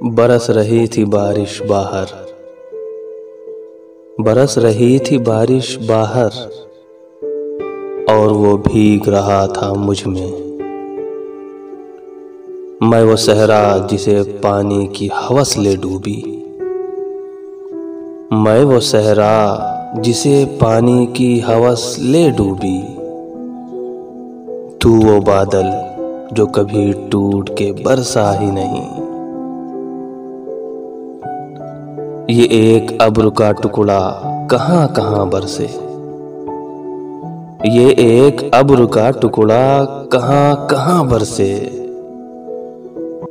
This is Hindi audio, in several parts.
बरस रही थी बारिश बाहर, बरस रही थी बारिश बाहर, और वो भीग रहा था मुझ में। मैं वो सहरा जिसे पानी की हवस ले डूबी, मैं वो सहरा जिसे पानी की हवस ले डूबी। तू वो बादल जो कभी टूट के बरसा ही नहीं। ये एक अब्र का टुकड़ा कहां कहां बरसे, ये एक अब्र का टुकड़ा कहां कहां बरसे।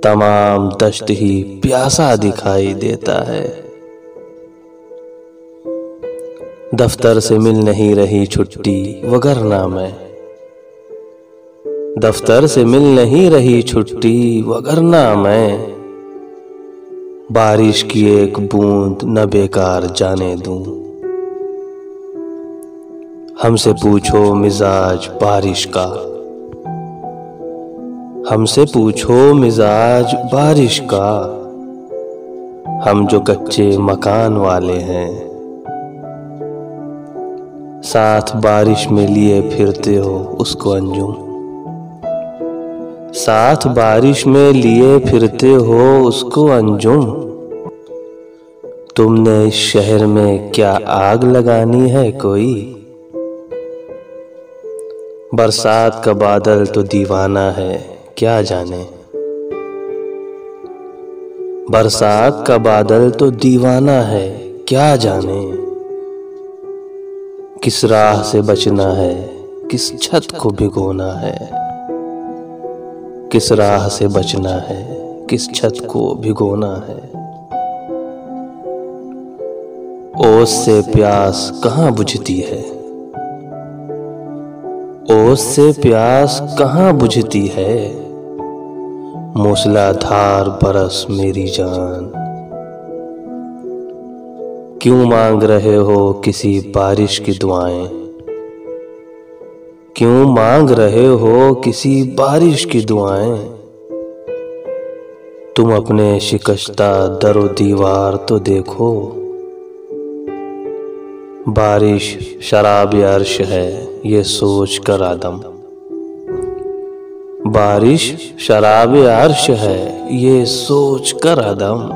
तमाम दश्त ही प्यासा दिखाई देता है। दफ्तर से मिल नहीं रही छुट्टी वगरना मैं, दफ्तर से मिल नहीं रही छुट्टी वगरना मैं। बारिश की एक बूंद न बेकार जाने दूं। हमसे पूछो मिजाज बारिश का, हमसे पूछो मिजाज बारिश का। हम जो कच्चे मकान वाले हैं, साथ बारिश में लिए फिरते हो उसको अंजुम, साथ बारिश में लिए फिरते हो उसको अंजुम। तुमने इस शहर में क्या आग लगानी है कोई? बरसात का बादल तो दीवाना है क्या जाने, बरसात का बादल तो दीवाना है क्या जाने। किस राह से बचना है, किस छत को भिगोना है, किस राह से बचना है, किस छत को भिगोना है। ओस से प्यास कहां बुझती है, ओस से प्यास कहां बुझती है। मूसलाधार बरस मेरी जान, क्यों मांग रहे हो किसी बारिश की दुआएं, क्यों मांग रहे हो किसी बारिश की दुआएं। तुम अपने शिकस्ता दरो दीवार तो देखो, बारिश शराब अर्श है ये सोच कर आदम, बारिश शराब अर्श है ये सोच कर आदम।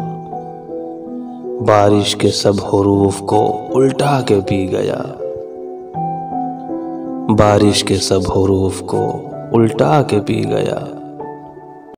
बारिश के सब हुरूफ को उल्टा के पी गया, बारिश के सब हुरूफ को उल्टा के पी गया।